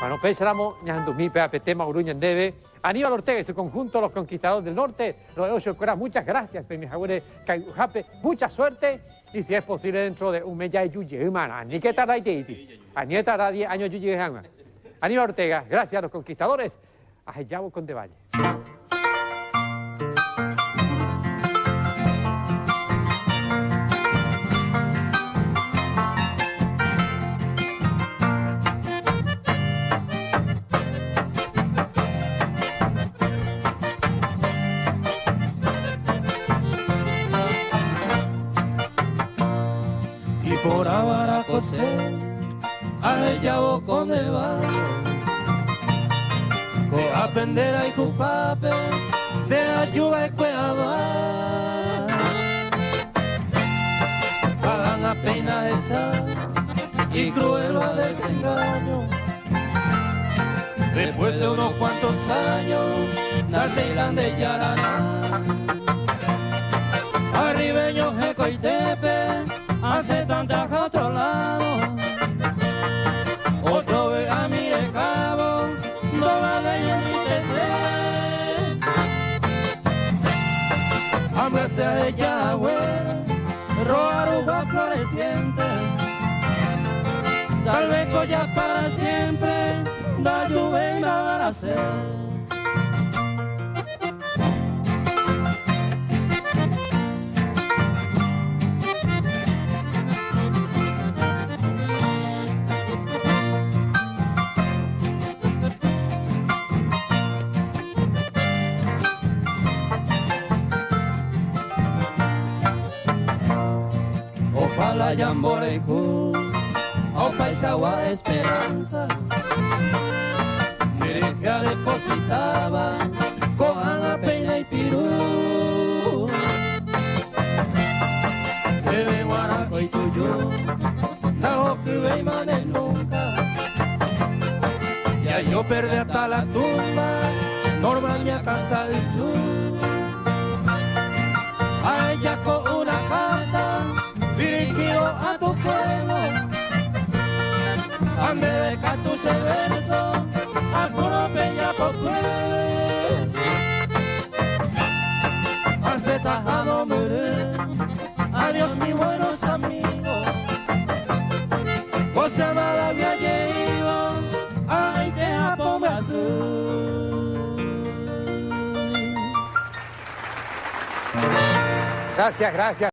Bueno, pensamos, Ñandumí, PAPT, Mauruña, Debe, Aníbal Ortega y su conjunto, los conquistadores del norte, muchas gracias, mucha suerte, y si es posible dentro de un mes ya hay Yuyi, ni que tarda y Anieta 10 años Yuyi, Aníbal Ortega, gracias a los conquistadores, a Jayabo con de Valle. Por Abaracosé, Jayabo con de Valle, co apendera y cupape, de ayuda y cueaba, pagan apenas esa y cruel va desengaño. Después de unos cuantos años, nace Irán de Yaraná, arribeño Jeco y Tepe, hace tantas a otro lado, otro ve a mire cabo, no vale y enriquecer. Hambre sea de Yahweh, roaruga floreciente, tal vez ya para siempre, da lluvia y la van a hacer. Opala Yamborejú, Opa Isagua Esperanza, Mireja depositaba, cojan a Peina y Pirú, se ve Guaraco y Tuyú, Najo que ve y Mane nunca, ya yo perdí hasta la tumba, Norma me casa de tú, a ella con una carta, dirigido a tu pueblo, ande de cantus y verso, al puro peña popular. Hace tajado morir, adiós mis buenos amigos, José Amada me ha llevado, ay te Japón azul. Gracias, gracias.